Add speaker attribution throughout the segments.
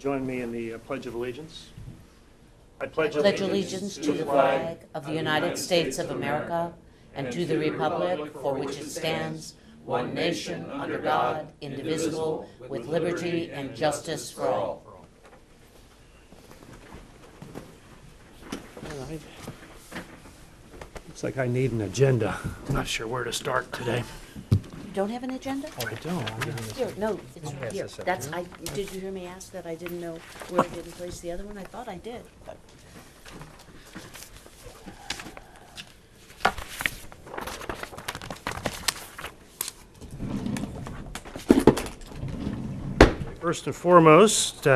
Speaker 1: Join me in the Pledge of Allegiance. I
Speaker 2: pledge allegiance to the flag of the United States of America and to the republic for which it stands, one nation, under God, indivisible, with liberty and justice for all.
Speaker 1: All right. Looks like I need an agenda. I'm not sure where to start today.
Speaker 2: You don't have an agenda?
Speaker 1: Oh, I don't.
Speaker 2: Here, no, it's here. That's, did you hear me ask that? I didn't know where I didn't place the other one. I thought I did, but.
Speaker 1: First and foremost,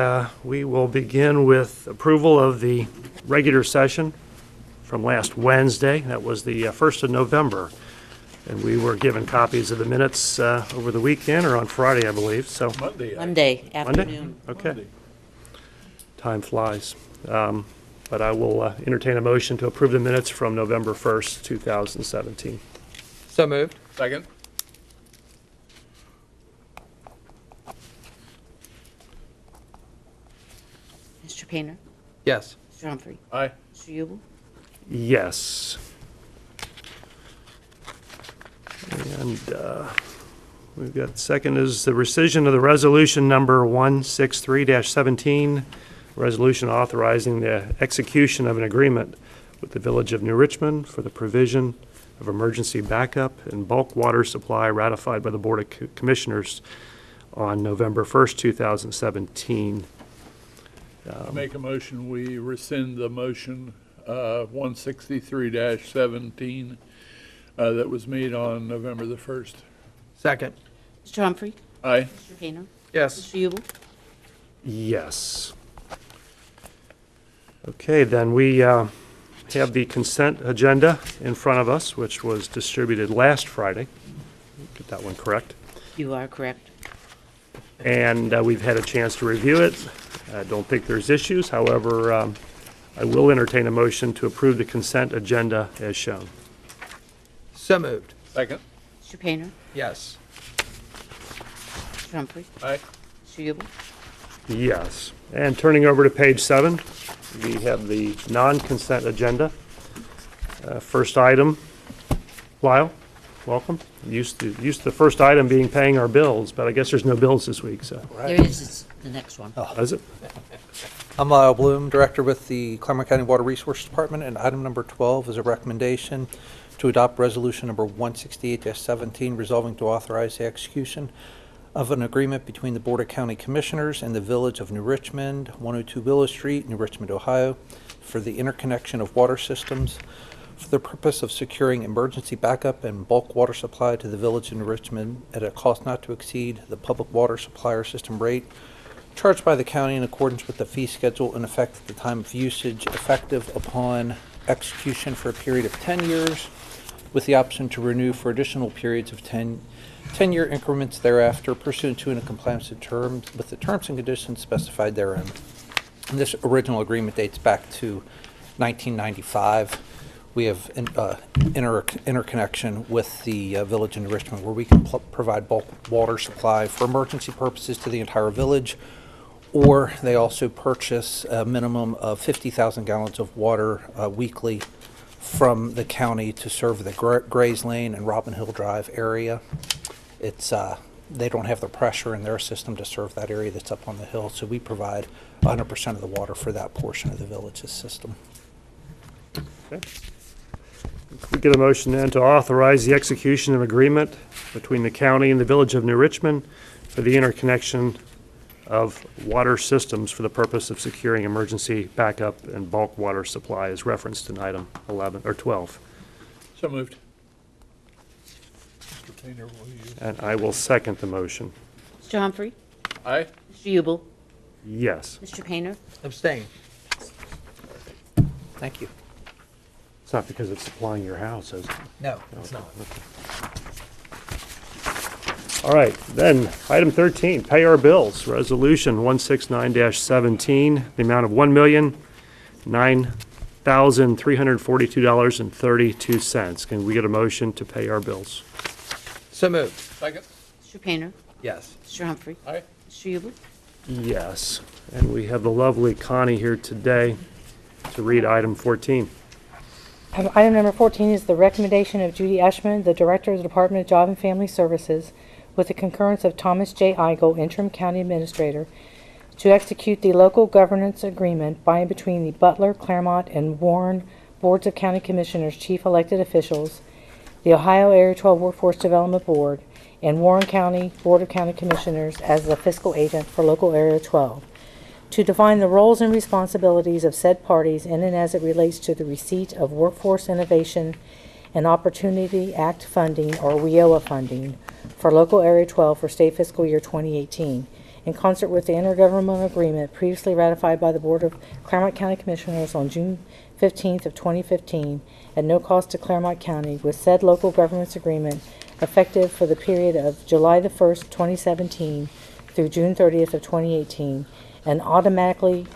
Speaker 1: we will begin with approval of the regular session from last Wednesday. That was the 1st of November. And we were given copies of the minutes over the weekend or on Friday, I believe. So
Speaker 2: Monday afternoon.
Speaker 1: Okay. Monday. Time flies. But I will entertain a motion to approve the minutes from November 1st, 2017.
Speaker 3: So moved.
Speaker 4: Second.
Speaker 2: Mr. Painter?
Speaker 3: Yes.
Speaker 2: Mr. Humphrey?
Speaker 4: Aye.
Speaker 2: Mr. Ubel?
Speaker 1: Yes. And we've got second is the rescission of the resolution number 163-17, resolution authorizing the execution of an agreement with the Village of New Richmond for the provision of emergency backup and bulk water supply ratified by the Board of Commissioners on November 1st, 2017.
Speaker 4: Make a motion, we rescind the motion 163-17 that was made on November the 1st.
Speaker 3: Second.
Speaker 2: Mr. Humphrey?
Speaker 4: Aye.
Speaker 2: Mr. Painter?
Speaker 3: Yes.
Speaker 2: Mr. Ubel?
Speaker 1: Yes. Okay, then we have the consent agenda in front of us, which was distributed last Friday. Get that one correct.
Speaker 2: You are correct.
Speaker 1: And we've had a chance to review it. I don't think there's issues. However, I will entertain a motion to approve the consent agenda as shown.
Speaker 3: So moved.
Speaker 4: Second.
Speaker 2: Mr. Painter?
Speaker 3: Yes.
Speaker 2: Mr. Humphrey?
Speaker 4: Aye.
Speaker 2: Mr. Ubel?
Speaker 1: Yes. And turning over to page 7, we have the non-consent agenda. First item, Lyle, welcome. Used to the first item being paying our bills, but I guess there's no bills this week, so.
Speaker 2: There is, it's the next one.
Speaker 1: Is it?
Speaker 3: I'm Lyle Bloom, Director with the Clermont County Water Resources Department, and item number 12 is a recommendation to adopt resolution number 168-17, resolving to authorize the execution of an agreement between the Board of County Commissioners and the Village of New Richmond, 102 Willow Street, New Richmond, Ohio, for the interconnection of water systems for the purpose of securing emergency backup and bulk water supply to the Village of New Richmond at a cost not to exceed the public water supplier system rate charged by the county in accordance with the fee schedule in effect at the time of usage, effective upon execution for a period of 10 years, with the option to renew for additional periods of 10-year increments thereafter, pursuant to and in compliance with the terms and conditions specified therein. And this original agreement dates back to 1995. We have interconnection with the Village in Richmond, where we can provide bulk water supply for emergency purposes to the entire village, or they also purchase a minimum of 50,000 gallons of water weekly from the county to serve the Grays Lane and Robin Hill Drive area. It's they don't have the pressure in their system to serve that area that's up on the hill, so we provide 100% of the water for that portion of the village's system.
Speaker 1: Okay. We get a motion then to authorize the execution of agreement between the county and the Village of New Richmond for the interconnection of water systems for the purpose of securing emergency backup and bulk water supply as referenced in item 11 or 12.
Speaker 4: So moved. Mr. Painter, will you?
Speaker 1: And I will second the motion.
Speaker 2: Mr. Humphrey?
Speaker 4: Aye.
Speaker 2: Mr. Ubel?
Speaker 1: Yes.
Speaker 2: Mr. Painter?
Speaker 3: Abstain. Thank you.
Speaker 1: It's not because it's supplying your house, is it?
Speaker 3: No, it's not.
Speaker 1: All right, then, item 13, pay our bills, resolution 169-17, the amount of $1,009,342.32. Can we get a motion to pay our bills?
Speaker 3: So moved.
Speaker 4: Second.
Speaker 2: Mr. Painter?
Speaker 3: Yes.
Speaker 2: Mr. Humphrey?
Speaker 4: Aye.
Speaker 2: Mr. Ubel?
Speaker 1: Yes. And we have the lovely Connie here today to read item 14.
Speaker 5: Item number 14 is the recommendation of Judy Eshman, the Director of the Department of Job and Family Services, with the concurrence of Thomas J. Eigel, Interim County Administrator, to execute the local governance agreement by and between the Butler, Clermont, and Warren Boards of County Commissioners, chief elected officials, the Ohio Area 12 Workforce Development Board, and Warren County Board of County Commissioners as the fiscal agent for Local Area 12, to define the roles and responsibilities of said parties in and as it relates to the receipt of Workforce Innovation and Opportunity Act funding, or WIOA funding, for Local Area 12 for state fiscal year 2018, in concert with the intergovernmental agreement previously ratified by the Board of Clermont County Commissioners on June 15th of 2015, at no cost to Clermont County, with said local governance agreement effective for the period of July the 1st, 2017 through June 30th of 2018, and automatically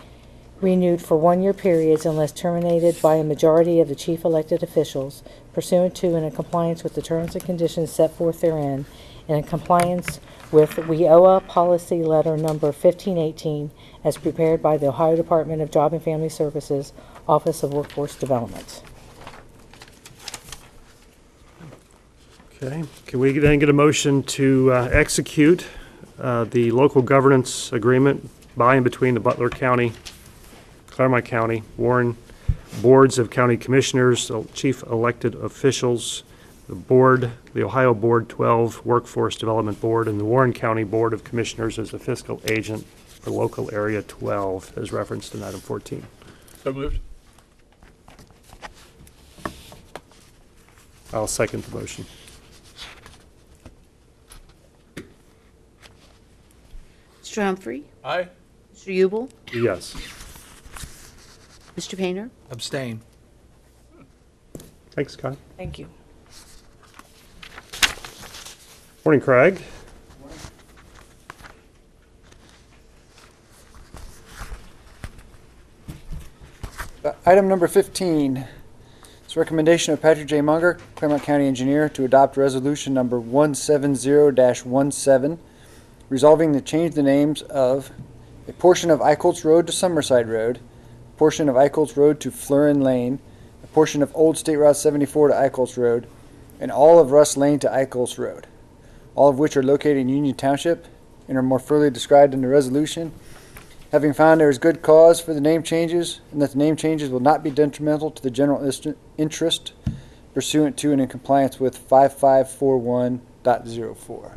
Speaker 5: renewed for one-year periods unless terminated by a majority of the chief elected officials, pursuant to and in compliance with the terms and conditions set forth therein, and in compliance with WIOA Policy Letter Number 1518, as prepared by the Ohio Department of Job and Family Services, Office of Workforce Development.
Speaker 1: Okay. Can we then get a motion to execute the local governance agreement by and between the Butler County, Clermont County, Warren Boards of County Commissioners, chief elected officials, the board, the Ohio Board 12 Workforce Development Board, and the Warren County Board of Commissioners as the fiscal agent for Local Area 12, as referenced in item 14.
Speaker 4: So moved.
Speaker 1: I'll second the motion.
Speaker 2: Mr. Humphrey?
Speaker 4: Aye.
Speaker 2: Mr. Ubel?
Speaker 1: Yes.
Speaker 2: Mr. Painter?
Speaker 3: Abstain.
Speaker 1: Thanks, Scott.
Speaker 5: Thank you.
Speaker 1: Morning, Craig.
Speaker 6: Item number 15 is recommendation of Patrick J. Munger, Clermont County Engineer, to adopt resolution number 170-17, resolving to change the names of a portion of Eichholz Road to Summerside Road, a portion of Eichholz Road to Florin Lane, a portion of Old State Route 74 to Eichholz Road, and all of Russ Lane to Eichholz Road, all of which are located in Union Township and are more fully described in the resolution. Having found there is good cause for the name changes and that the name changes will not be detrimental to the general interest pursuant to and in compliance with 5541.04.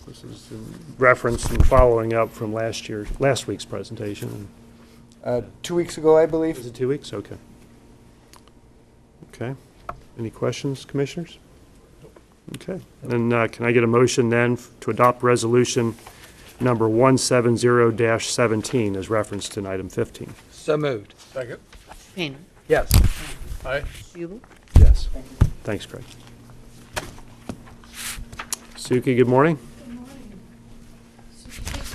Speaker 1: This is in reference and following up from last week's presentation.
Speaker 6: 2 weeks ago, I believe.
Speaker 1: Is it 2 weeks? Okay. Okay. Any questions, commissioners? Okay. Then can I get a motion then to adopt resolution number 170-17 as referenced in item 15?
Speaker 3: So moved.
Speaker 4: Second.
Speaker 2: Mr. Painter?
Speaker 3: Yes.
Speaker 4: Aye.
Speaker 2: Mr. Ubel?
Speaker 1: Yes. Thanks, Craig. Suki, good morning.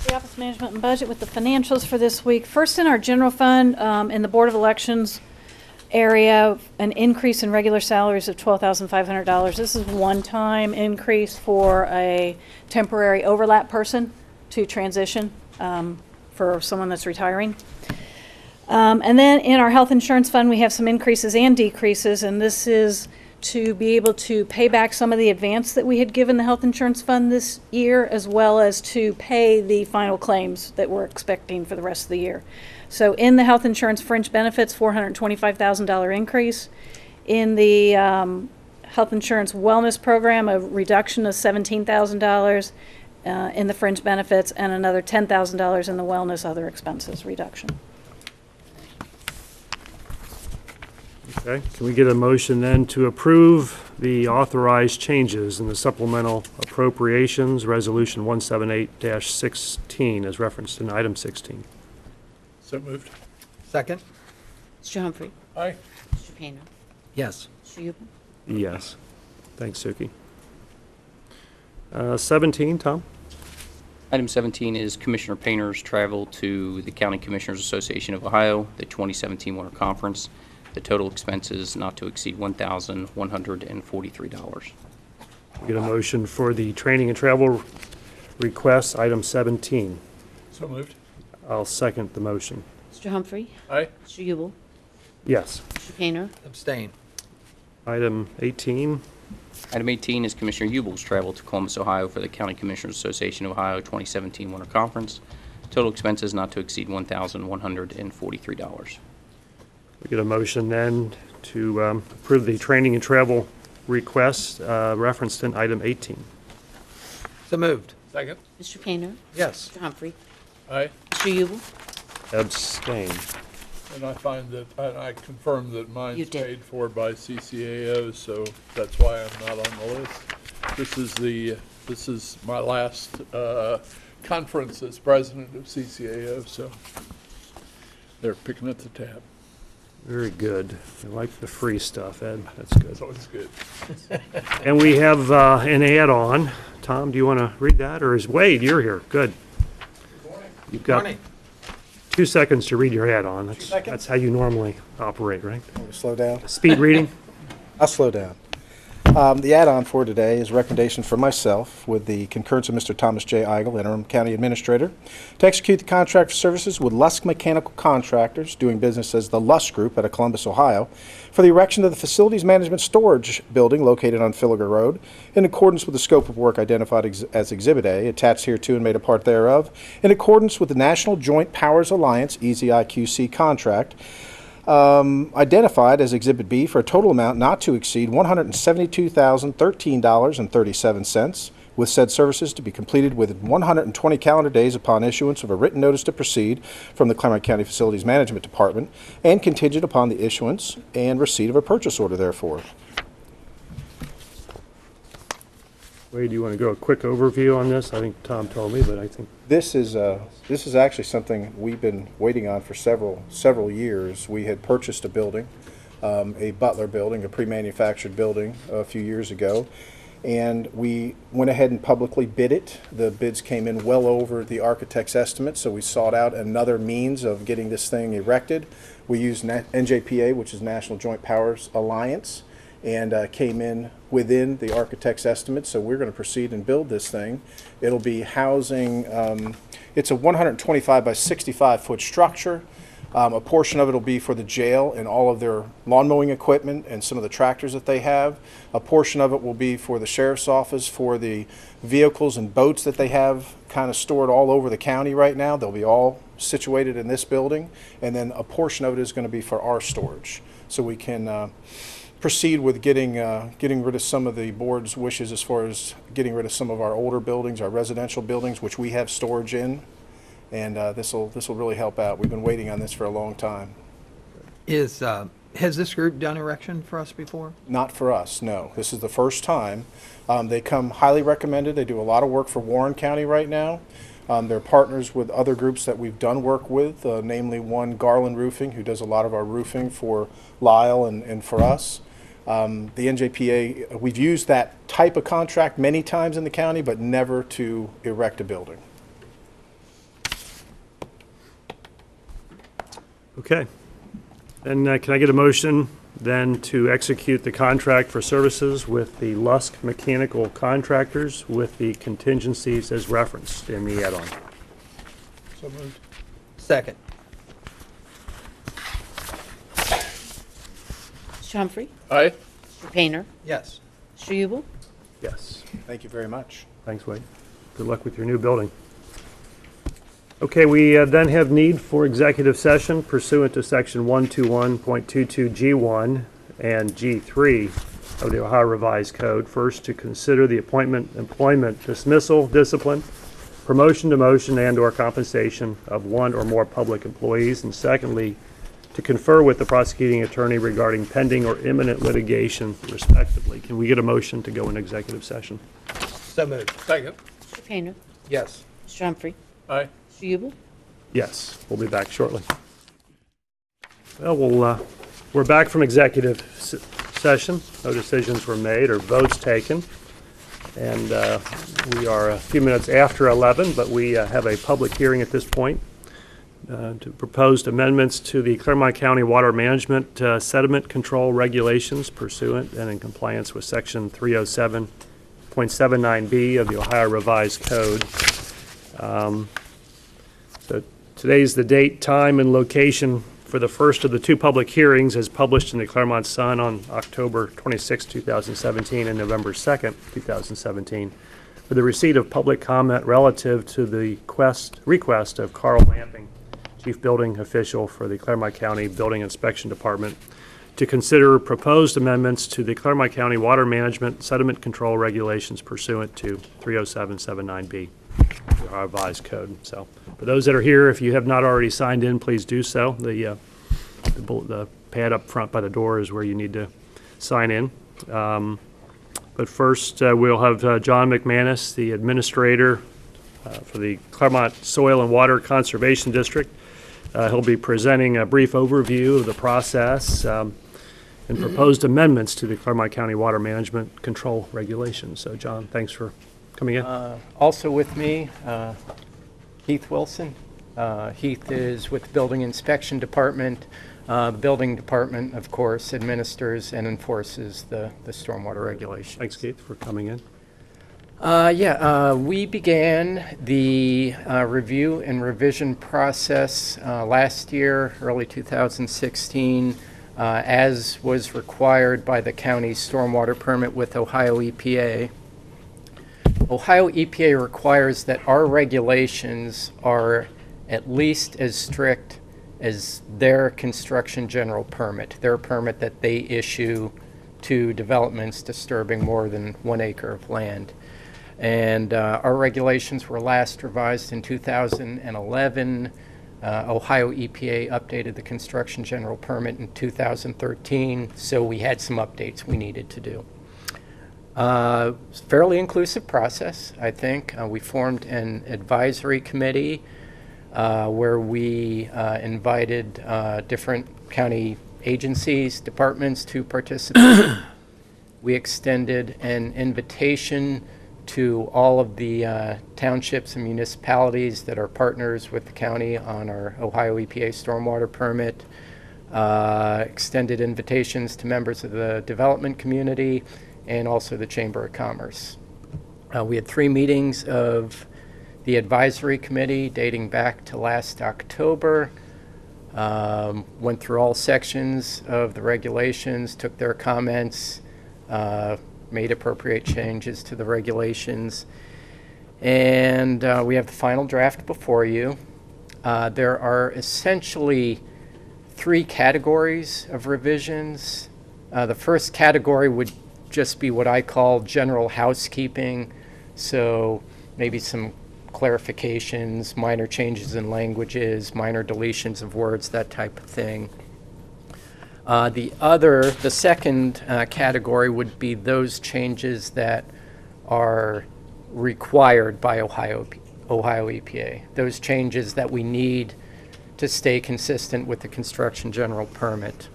Speaker 7: The Office of Management and Budget with the financials for this week. First, in our general fund, in the Board of Elections area, an increase in regular salaries of $12,500. This is a one-time increase for a temporary overlap person to transition for someone that's retiring. And then in our health insurance fund, we have some increases and decreases, and this is to be able to pay back some of the advance that we had given the health insurance fund this year, as well as to pay the final claims that we're expecting for the rest of the year. So in the health insurance fringe benefits, $425,000 increase. In the health insurance wellness program, a reduction of $17,000 in the fringe benefits, and another $10,000 in the wellness other expenses reduction.
Speaker 1: Okay. Can we get a motion then to approve the authorized changes in the supplemental appropriations, resolution 178-16 as referenced in item 16?
Speaker 4: So moved.
Speaker 3: Second.
Speaker 2: Mr. Humphrey?
Speaker 4: Aye.
Speaker 2: Mr. Painter?
Speaker 3: Yes.
Speaker 2: Mr. Ubel?
Speaker 1: Yes. Thanks, Suki. 17, Tom?
Speaker 8: Item 17 is Commissioner Painter's travel to the County Commissioners Association of Ohio, the 2017 Winter Conference. The total expenses not to exceed $1,143.
Speaker 1: Get a motion for the training and travel requests, item 17.
Speaker 4: So moved.
Speaker 1: I'll second the motion.
Speaker 2: Mr. Humphrey?
Speaker 4: Aye.
Speaker 2: Mr. Yubel?
Speaker 1: Yes.
Speaker 2: Mr. Painter?
Speaker 3: Abstain.
Speaker 1: Item 18.
Speaker 8: Item 18 is Commissioner Ubel's travel to Columbus, Ohio for the County Commissioners Association of Ohio 2017 Winter Conference. Total expenses not to exceed $1,143.
Speaker 1: We get a motion then to approve the training and travel request referenced in item 18.
Speaker 3: So moved.
Speaker 4: Second.
Speaker 2: Mr. Painter?
Speaker 3: Yes.
Speaker 2: Mr. Humphrey?
Speaker 4: Aye.
Speaker 2: Mr. Yubel?
Speaker 1: Abstain.
Speaker 4: And I find that, and I confirm that
Speaker 2: You
Speaker 4: mine's
Speaker 2: did.
Speaker 4: paid for by CCAO, so that's why I'm not on the list. This is my last conference as president of CCAO, so they're picking up the tab.
Speaker 1: Very good. I like the free stuff, Ed. That's good.
Speaker 4: So it's good.
Speaker 1: And we have an add-on. Tom, do you want to read that? Or is Wade, you're here. Good. You've got 2 seconds to read your add-on. That's how you normally operate, right?
Speaker 9: Slow down.
Speaker 1: Speed reading?
Speaker 9: I'll slow down. The add-on for today is a recommendation from myself with the concurrence of Mr. Thomas J. Eigel, Interim County Administrator, to execute the contract for services with Lusk Mechanical Contractors, doing business as the Lusk Group out of Columbus, Ohio, for the erection of the Facilities Management Storage Building located on Filliger Road, in accordance with the scope of work identified as Exhibit A, attached hereto and made a part thereof, in accordance with the National Joint Powers Alliance, EZIQC contract, identified as Exhibit B for a total amount not to exceed $172,013.37, with said services to be completed within 120 calendar days upon issuance of a written notice to proceed from the Clermont County Facilities Management Department, and contingent upon the issuance and receipt of a purchase order therefore.
Speaker 1: Wade, do you want to go a quick overview on this? I think Tom told me, but I think
Speaker 9: This is actually something we've been waiting on for several years. We had purchased a building, a Butler building, a pre-manufactured building a few years ago, and we went ahead and publicly bid it. The bids came in well over the architect's estimate, so we sought out another means of getting this thing erected. We used NJPA, which is National Joint Powers Alliance, and came in within the architect's estimate, so we're going to proceed and build this thing. It'll be housing, it's a 125 by 65 foot structure. A portion of it will be for the jail and all of their lawn mowing equipment and some of the tractors that they have. A portion of it will be for the sheriff's office, for the vehicles and boats that they have kind of stored all over the county right now. They'll be all situated in this building, and then a portion of it is going to be for our storage, so we can proceed with getting rid of some of the board's wishes as far as getting rid of some of our older buildings, our residential buildings, which we have storage in, and this will really help out. We've been waiting on this for a long time.
Speaker 10: Has this group done erection for us before?
Speaker 9: Not for us, no. This is the first time. They come highly recommended. They do a lot of work for Warren County right now. They're partners with other groups that we've done work with, namely one, Garland Roofing, who does a lot of our roofing for Lyle and for us. The NJPA, we've used that type of contract many times in the county, but never to erect a building.
Speaker 1: okay. And can I get a motion then to execute the contract for services with the Lusk Mechanical Contractors with the contingencies as referenced in the add-on?
Speaker 4: So moved.
Speaker 10: Second.
Speaker 2: Mr. Humphrey?
Speaker 4: Aye.
Speaker 2: Mr. Painter?
Speaker 10: Yes.
Speaker 2: Mr. Yubel?
Speaker 1: Yes.
Speaker 9: Thank you very much.
Speaker 1: Thanks, Wade. Good luck with your new building. Okay, we then have need for executive session pursuant to section 121.22G1 and G3 of the Ohio Revised Code. First, to consider the appointment, employment, dismissal, discipline, promotion, demotion, and/or compensation of one or more public employees. And secondly, to confer with the prosecuting attorney regarding pending or imminent litigation, respectively. Can we get a motion to go in executive session?
Speaker 10: So moved.
Speaker 4: Second.
Speaker 2: Mr. Painter?
Speaker 10: Yes.
Speaker 2: Mr. Humphrey?
Speaker 4: Aye.
Speaker 2: Mr. Yubel?
Speaker 1: Yes, we'll be back shortly. Well, we're back from executive session. No decisions were made or votes taken. And we are a few minutes after 11, but we have a public hearing at this point to proposed amendments to the Clermont County Water Management Sediment Control Regulations pursuant and in compliance with Section 307.79B of the Ohio Revised Code. Today's the date, time, and location for the first of the two public hearings as published in the Clermont Sun on October 26, 2017 and November 2nd, 2017, for the receipt of public comment relative to the request of Carl Lamping, Chief Building Official for the Clermont County Building Inspection Department, to consider proposed amendments to the Clermont County Water Management Sediment Control Regulations pursuant to 30779B, our revised code. So, for those that are here, if you have not already signed in, please do so. The pad up front by the door is where you need to sign in. But first, we'll have John McManus, the administrator for the Clermont Soil and Water Conservation District. He'll be presenting a brief overview of the process and proposed amendments to the Clermont County Water Management Control Regulations. So, John, thanks for coming in.
Speaker 11: Also with me, Heath Wilson. Heath is with the Building Inspection Department. The Building Department, of course, administers and enforces the stormwater regulations.
Speaker 1: Thanks, Keith, for coming in.
Speaker 11: We began the review and revision process last year, early 2016, as was required by the county's stormwater permit with Ohio EPA. Ohio EPA requires that our regulations are at least as strict as their construction general permit, their permit that they issue to developments disturbing more than 1 acre of land. And our regulations were last revised in 2011. Ohio EPA updated the construction general permit in 2013, so we had some updates we needed to do. Fairly inclusive process, I think. We formed an advisory committee where we invited different county agencies, departments to participate. We extended an invitation to all of the townships and municipalities that are partners with the county on our Ohio EPA stormwater permit, extended invitations to members of the development community and also the Chamber of Commerce. We had 3 meetings of the advisory committee dating back to last October, went through all sections of the regulations, took their comments, made appropriate changes to the regulations, and we have the final draft before you. There are essentially 3 categories of revisions. The first category would just be what I call general housekeeping, so maybe some clarifications, minor changes in languages, minor deletions of words, that type of thing. The second category would be those changes that are required by Ohio EPA, those changes that we need to stay consistent with the construction general permit.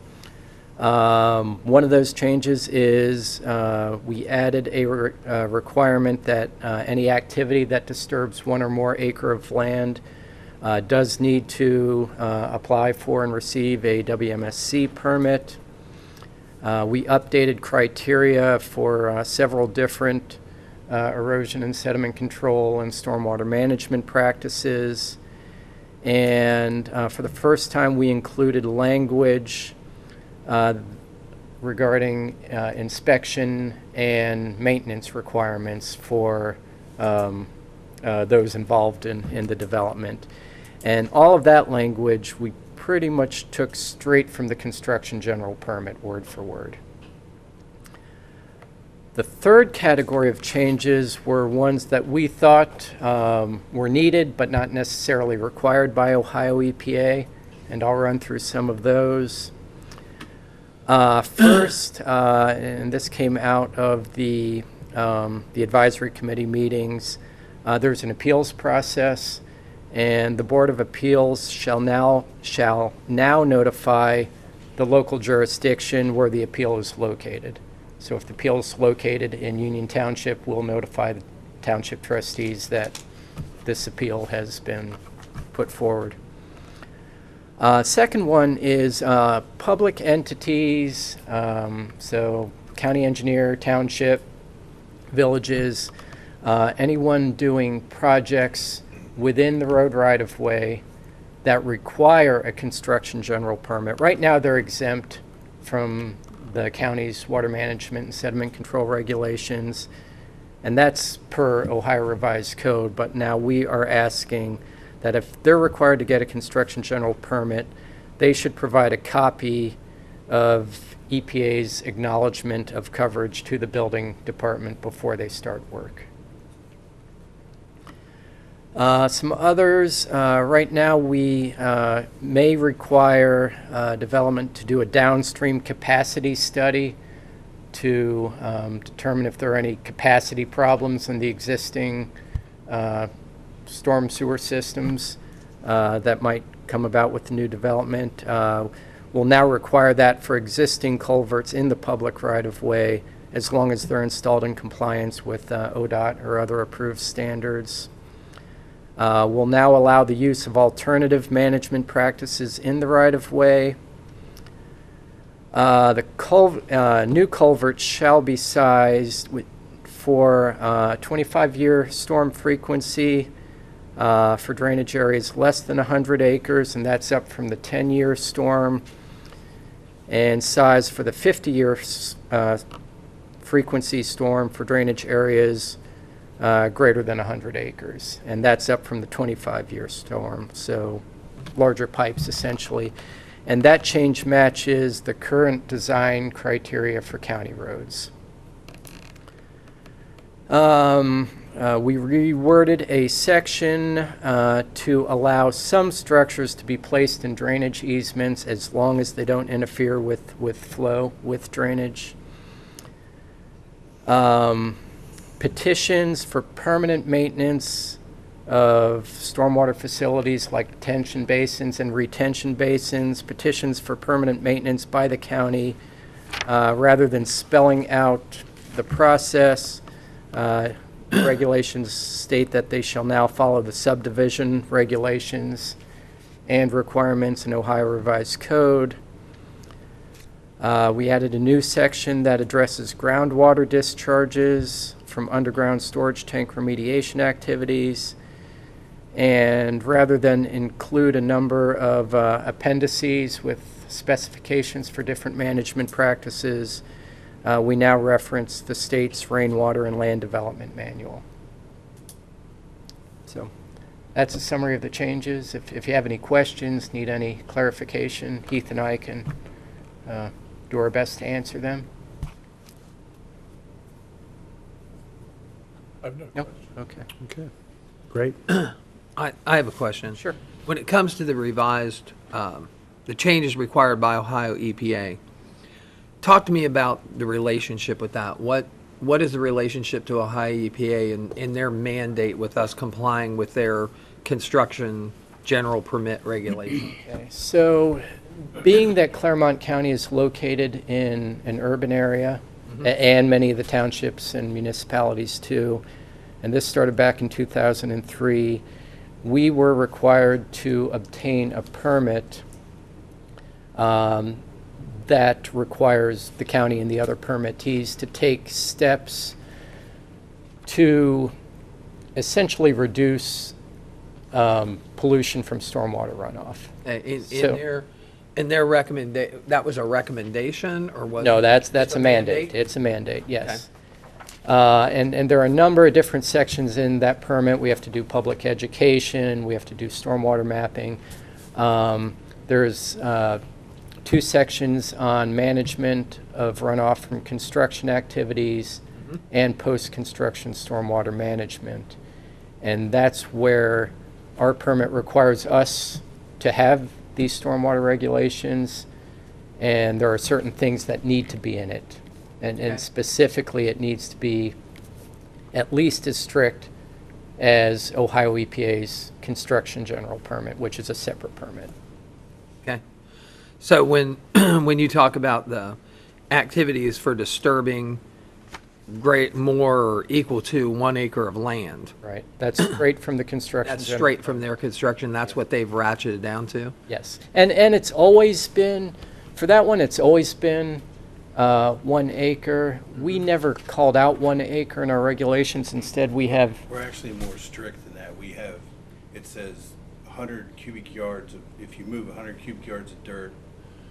Speaker 11: One of those changes is we added a requirement that any activity that disturbs 1 or more acre of land does need to apply for and receive a WMSC permit. We updated criteria for several different erosion and sediment control and stormwater management practices. And for the first time, we included language regarding inspection and maintenance requirements for those involved in the development. And all of that language we pretty much took straight from the construction general permit, word for word. The third category of changes were ones that we thought were needed but not necessarily required by Ohio EPA, and I'll run through some of those. First, and this came out of the advisory committee meetings, there's an appeals process, and the Board of Appeals shall now notify the local jurisdiction where the appeal is located. So if the appeal is located in Union Township, we'll notify the township trustees that this appeal has been put forward. Second one is public entities, so county engineer, township, villages, anyone doing projects within the road right-of-way that require a construction general permit. Right now, they're exempt from the county's water management and sediment control regulations, and that's per Ohio Revised Code. But now we are asking that if they're required to get a construction general permit, they should provide a copy of EPA's acknowledgement of coverage to the building department before they start work. Some others, right now we may require development to do a downstream capacity study to determine if there are any capacity problems in the existing storm sewer systems that might come about with the new development. We'll now require that for existing culverts in the public right-of-way as long as they're installed in compliance with ODOT or other approved standards. We'll now allow the use of alternative management practices in the right-of-way. The new culverts shall be sized for 25-year storm frequency for drainage areas less than 100 acres, and that's up from the 10-year storm, and size for the 50-year frequency storm for drainage areas greater than 100 acres, and that's up from the 25-year storm, so larger pipes essentially. And that change matches the current design criteria for county roads. We reworded a section to allow some structures to be placed in drainage easements as long as they don't interfere with flow, with drainage. Petitions for permanent maintenance of stormwater facilities like detention basins and retention basins, petitions for permanent maintenance by the county, rather than spelling out the process. Regulations state that they shall now follow the subdivision regulations and requirements in Ohio Revised Code. We added a new section that addresses groundwater discharges from underground storage tank remediation activities. And rather than include a number of appendices with specifications for different management practices, we now reference the state's rainwater and land development manual. So that's a summary of the changes. If you have any questions, need any clarification, Heath and I can do our best to answer them.
Speaker 4: I have no
Speaker 11: Nope.
Speaker 4: question.
Speaker 11: Okay.
Speaker 1: Okay, great.
Speaker 10: I have a question.
Speaker 11: Sure.
Speaker 10: When it comes to the revised, the changes required by Ohio EPA, talk to me about the relationship with that. What is the relationship to Ohio EPA and their mandate with us complying with their construction general permit regulations?
Speaker 11: Okay. So, being that Clermont County is located in an urban area, and many of the townships and municipalities too, and this started back in 2003, we were required to obtain a permit that requires the county and the other permittees to take steps to essentially reduce pollution from stormwater runoff.
Speaker 10: In their recommendation, that was a recommendation, or was
Speaker 11: No,
Speaker 10: it
Speaker 11: that's
Speaker 10: just
Speaker 11: a mandate. It's a mandate, yes.
Speaker 10: Okay.
Speaker 11: And there are a number of different sections in that permit. We have to do public education. We have to do stormwater mapping. There's 2 sections on management of runoff from construction activities and post-construction stormwater management. And that's where our permit requires us to have these stormwater regulations, and there are certain things that need to be in it. And specifically, it needs to be at least as strict as Ohio EPA's construction general permit, which is a separate permit.
Speaker 10: Okay. So when when you talk about the activities for disturbing more or equal to 1 acre of land,
Speaker 11: Right. That's straight from the construction.
Speaker 10: that's
Speaker 11: general
Speaker 10: straight from their construction. That's what they've ratcheted down to.
Speaker 11: Yes. And it's always been, for that one, it's always been 1 acre. We never called out 1 acre in our regulations. Instead, we have,
Speaker 12: We're actually more strict than that. We have, it says 100 cubic yards of, if you move 100 cubic yards of dirt,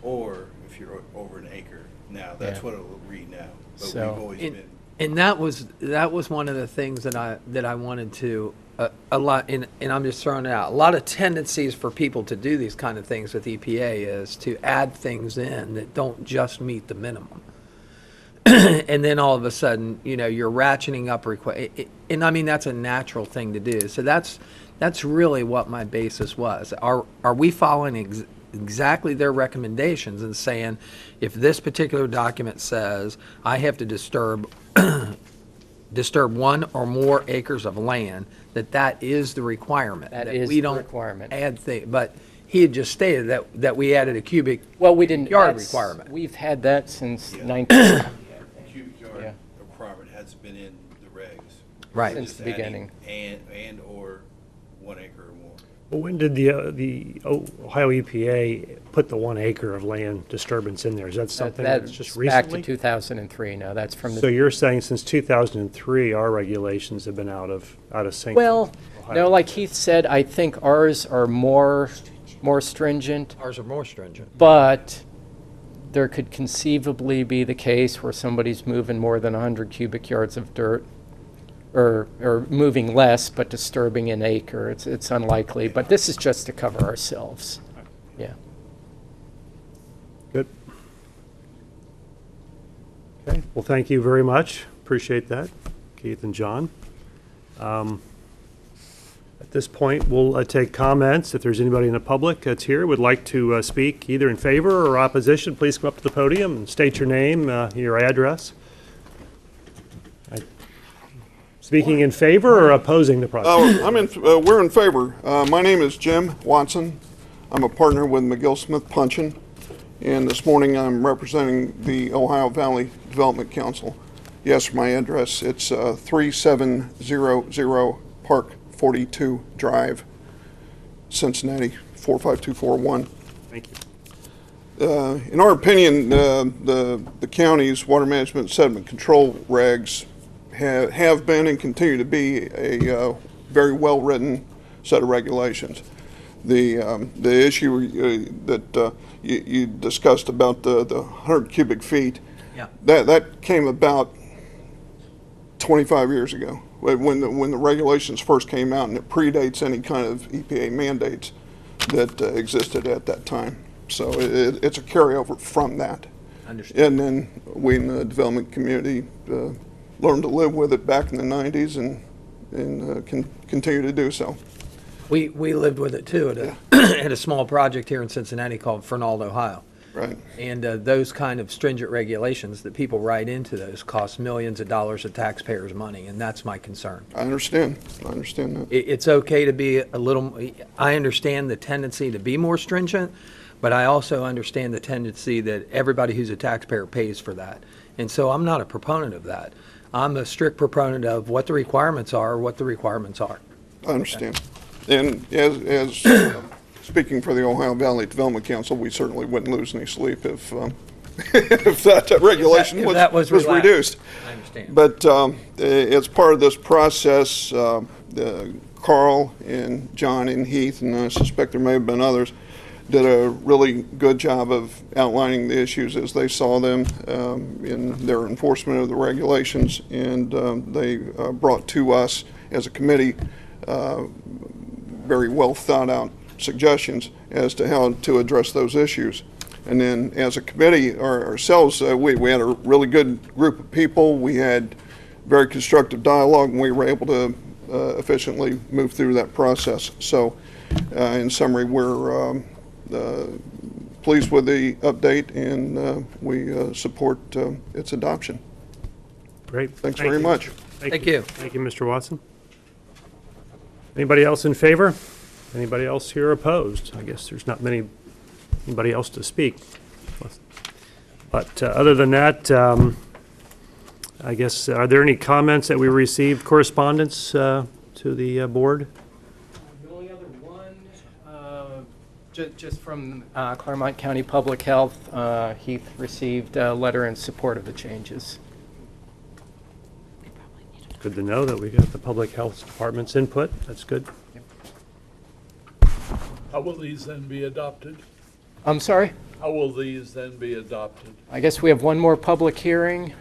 Speaker 12: or if you're over an acre. Now, that's
Speaker 11: Yeah.
Speaker 12: what it'll read now. But
Speaker 11: So-
Speaker 12: we've always been.
Speaker 10: And that was one of the things that I wanted to a lot, and I'm just throwing it out. A lot of tendencies for people to do these kind of things with EPA is to add things in that don't just meet the minimum. And then all of a sudden, you're ratcheting up and I mean, that's a natural thing to do. So that's really what my basis was. Are we following exactly their recommendations and saying, if this particular document says I have to disturb 1 or more acres of land, that is the requirement.
Speaker 11: That
Speaker 10: that
Speaker 11: is
Speaker 10: we
Speaker 11: the
Speaker 10: don't
Speaker 11: requirement.
Speaker 10: add things. But he had just stated that we added a cubic
Speaker 11: Well, we didn't.
Speaker 10: yard
Speaker 11: that's-
Speaker 10: requirement.
Speaker 11: We've had that since
Speaker 12: Yeah.
Speaker 11: 19.
Speaker 12: Cubic
Speaker 11: Yeah.
Speaker 12: yard requirement has been in the regs.
Speaker 10: Right.
Speaker 11: Since
Speaker 12: Just
Speaker 11: the beginning.
Speaker 12: adding and or 1 acre or more.
Speaker 1: Well, when did the Ohio EPA put the 1 acre of land disturbance in there? Is that something that's just
Speaker 11: back to
Speaker 1: recently?
Speaker 11: 2003. No, that's from
Speaker 1: So
Speaker 11: the.
Speaker 1: you're saying since 2003, our regulations have been out of sync?
Speaker 11: Well,
Speaker 1: with Ohio?
Speaker 11: no, like Heath said, I think ours are more stringent,
Speaker 10: Ours are more stringent.
Speaker 11: but there could conceivably be the case where somebody's moving more than 100 cubic yards of dirt, or moving less but disturbing an acre. It's unlikely, but this is just to cover ourselves. Yeah.
Speaker 1: Good. Okay, well, thank you very much. Appreciate that, Keith and John. At this point, we'll take comments. If there's anybody in the public that's here would like to speak either in favor or opposition, please come up to the podium and state your name, your address. Speaking in favor or opposing the project?
Speaker 13: We're in favor. My name is Jim Watson. I'm a partner with McGill Smith Punchin, and this morning I'm representing the Ohio Valley Development Council. Yes, my address, it's 3700 Park 42 Drive, Cincinnati 45241.
Speaker 1: Thank you.
Speaker 13: In our opinion, the county's water management sediment control regs have been and continue to be a very well-written set of regulations. The issue that you discussed about the 100 cubic feet,
Speaker 10: Yeah.
Speaker 13: that came about 25 years ago when the regulations first came out, and it predates any kind of EPA mandates that existed at that time. So it's a carryover from that.
Speaker 10: Understand.
Speaker 13: And then we in the development community learned to live with it back in the 90s and can continue to do so.
Speaker 10: We lived with it too at at a small project here in Cincinnati called Fernald, Ohio.
Speaker 13: Right.
Speaker 10: And those kind of stringent regulations that people write into those cost millions of dollars of taxpayers' money, and that's my concern.
Speaker 13: I understand that.
Speaker 10: It's okay to be a little, I understand the tendency to be more stringent, but I also understand the tendency that everybody who's a taxpayer pays for that. And so I'm not a proponent of that. I'm a strict proponent of what the requirements are,
Speaker 13: I understand. And as speaking for the Ohio Valley Development Council, we certainly wouldn't lose any sleep if if that regulation
Speaker 10: If that was relaxed.
Speaker 13: reduced.
Speaker 10: I understand.
Speaker 13: But as part of this process, Carl and John and Heath, and I suspect there may have been others, did a really good job of outlining the issues as they saw them in their enforcement of the regulations, and they brought to us as a committee very well thought out suggestions as to how to address those issues. And then as a committee ourselves, we had a really good group of people. We had very constructive dialogue, and we were able to efficiently move through that process. So in summary, we're pleased with the update, and we support its adoption.
Speaker 1: Great.
Speaker 13: Thanks
Speaker 1: Thank
Speaker 13: very
Speaker 1: you.
Speaker 13: much.
Speaker 10: Thank you.
Speaker 1: Thank you, Mr. Watson. Anybody else in favor? Anybody else here opposed? I guess there's not anybody else to speak. But other than that, I guess, are there any comments that we received, correspondence to the board?
Speaker 11: The only other one, just from Clermont County Public Health, Heath received a letter in support of the changes.
Speaker 1: Good to know that we got the Public Health Department's input. That's good.
Speaker 4: How will these then be adopted?
Speaker 11: I'm sorry?
Speaker 4: How will these then be adopted?
Speaker 11: I guess we have one more public hearing,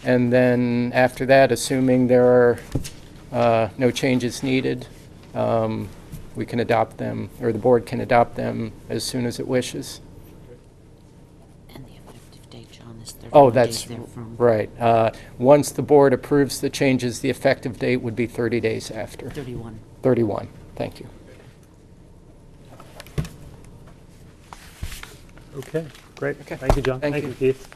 Speaker 11: and then after that, assuming there are no changes needed, we can adopt them, or the board can adopt them as soon as it wishes.
Speaker 2: And the effective date, John, is 31
Speaker 11: Oh,
Speaker 2: days
Speaker 11: that's
Speaker 2: therefrom.
Speaker 11: right. Once the board approves the changes, the effective date would be 30 days after.
Speaker 2: 31.
Speaker 11: 31, thank you.
Speaker 1: Okay, great.
Speaker 11: Okay.
Speaker 1: Thank you, John.
Speaker 11: Thank
Speaker 1: Thank
Speaker 11: you.
Speaker 1: you, Keith.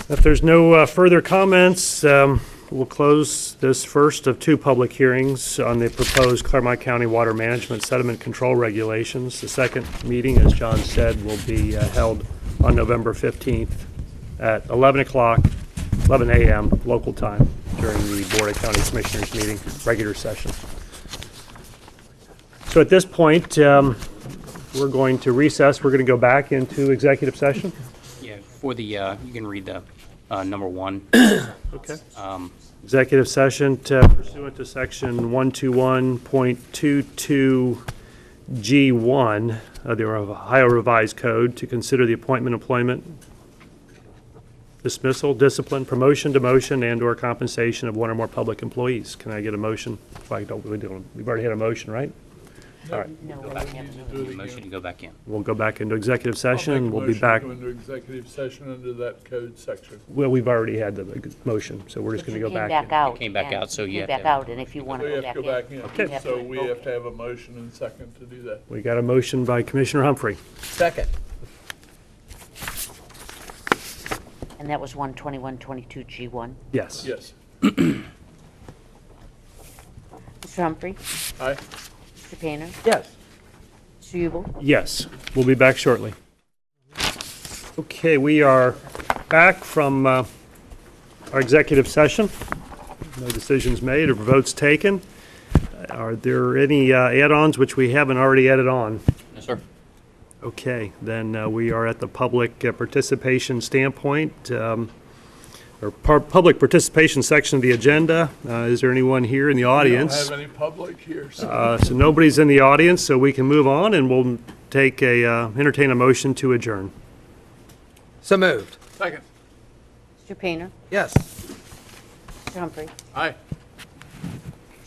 Speaker 1: If there's no further comments, we'll close this first of two public hearings on the proposed Clermont County Water Management Sediment Control Regulations. The second meeting, as John said, will be held on November 15th at 11 a.m. local time during the Board of County Commissioners meeting, regular session. So at this point, we're going to recess. We're going to go back into executive session.
Speaker 8: Yeah, for the, you can read the number 1.
Speaker 1: Okay. Executive session pursuant to section 121.22G1 of the Ohio Revised Code to consider the appointment, employment, dismissal, discipline, promotion, demotion, and/or compensation of one or more public employees. Can I get a motion? We've already had a motion, right? All right.
Speaker 2: No,
Speaker 4: Go
Speaker 2: we
Speaker 4: back
Speaker 2: have
Speaker 4: in to
Speaker 2: to-
Speaker 4: do it
Speaker 8: Motion to
Speaker 4: again.
Speaker 8: go back in.
Speaker 1: We'll go back into executive session.
Speaker 4: I'll make a
Speaker 1: We'll be
Speaker 4: motion
Speaker 1: back.
Speaker 4: to go into executive session under that code section.
Speaker 1: Well, we've already had the motion, so we're just
Speaker 2: But
Speaker 1: going
Speaker 2: you
Speaker 1: to go
Speaker 2: came
Speaker 1: back in.
Speaker 2: back out.
Speaker 8: Came back
Speaker 2: and
Speaker 8: out, so you
Speaker 2: came
Speaker 8: have to-
Speaker 2: back out, and if you want
Speaker 4: We
Speaker 2: to
Speaker 4: have
Speaker 2: go
Speaker 4: to
Speaker 2: back
Speaker 4: go
Speaker 2: in.
Speaker 4: back in.
Speaker 1: Okay.
Speaker 4: So we have to have a motion and second to do that.
Speaker 1: We got a motion by Commissioner Humphrey.
Speaker 10: Second.
Speaker 2: And that was 121.22G1.
Speaker 1: Yes.
Speaker 4: Yes.
Speaker 2: Mr. Humphrey?
Speaker 4: Aye.
Speaker 2: Mr. Painter?
Speaker 10: Yes.
Speaker 2: Mr. Ubel?
Speaker 1: Yes, we'll be back shortly. Okay, we are back from our executive session. No decisions made or votes taken. Are there any add-ons which we haven't already added on?
Speaker 8: Yes, sir.
Speaker 1: Okay, then we are at the public participation standpoint, or public participation section of the agenda. Is there anyone here in the
Speaker 4: We don't
Speaker 1: audience?
Speaker 4: have any public here, so
Speaker 1: So nobody's in the audience, so we can move on, and we'll entertain a motion to adjourn.
Speaker 10: So moved.
Speaker 4: second.
Speaker 2: Mr. Painter?
Speaker 10: Yes.
Speaker 2: Mr. Humphrey?
Speaker 4: Aye.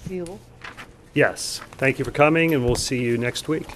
Speaker 2: Mr. Ubel?
Speaker 1: Yes, thank you for coming, and we'll see you next week.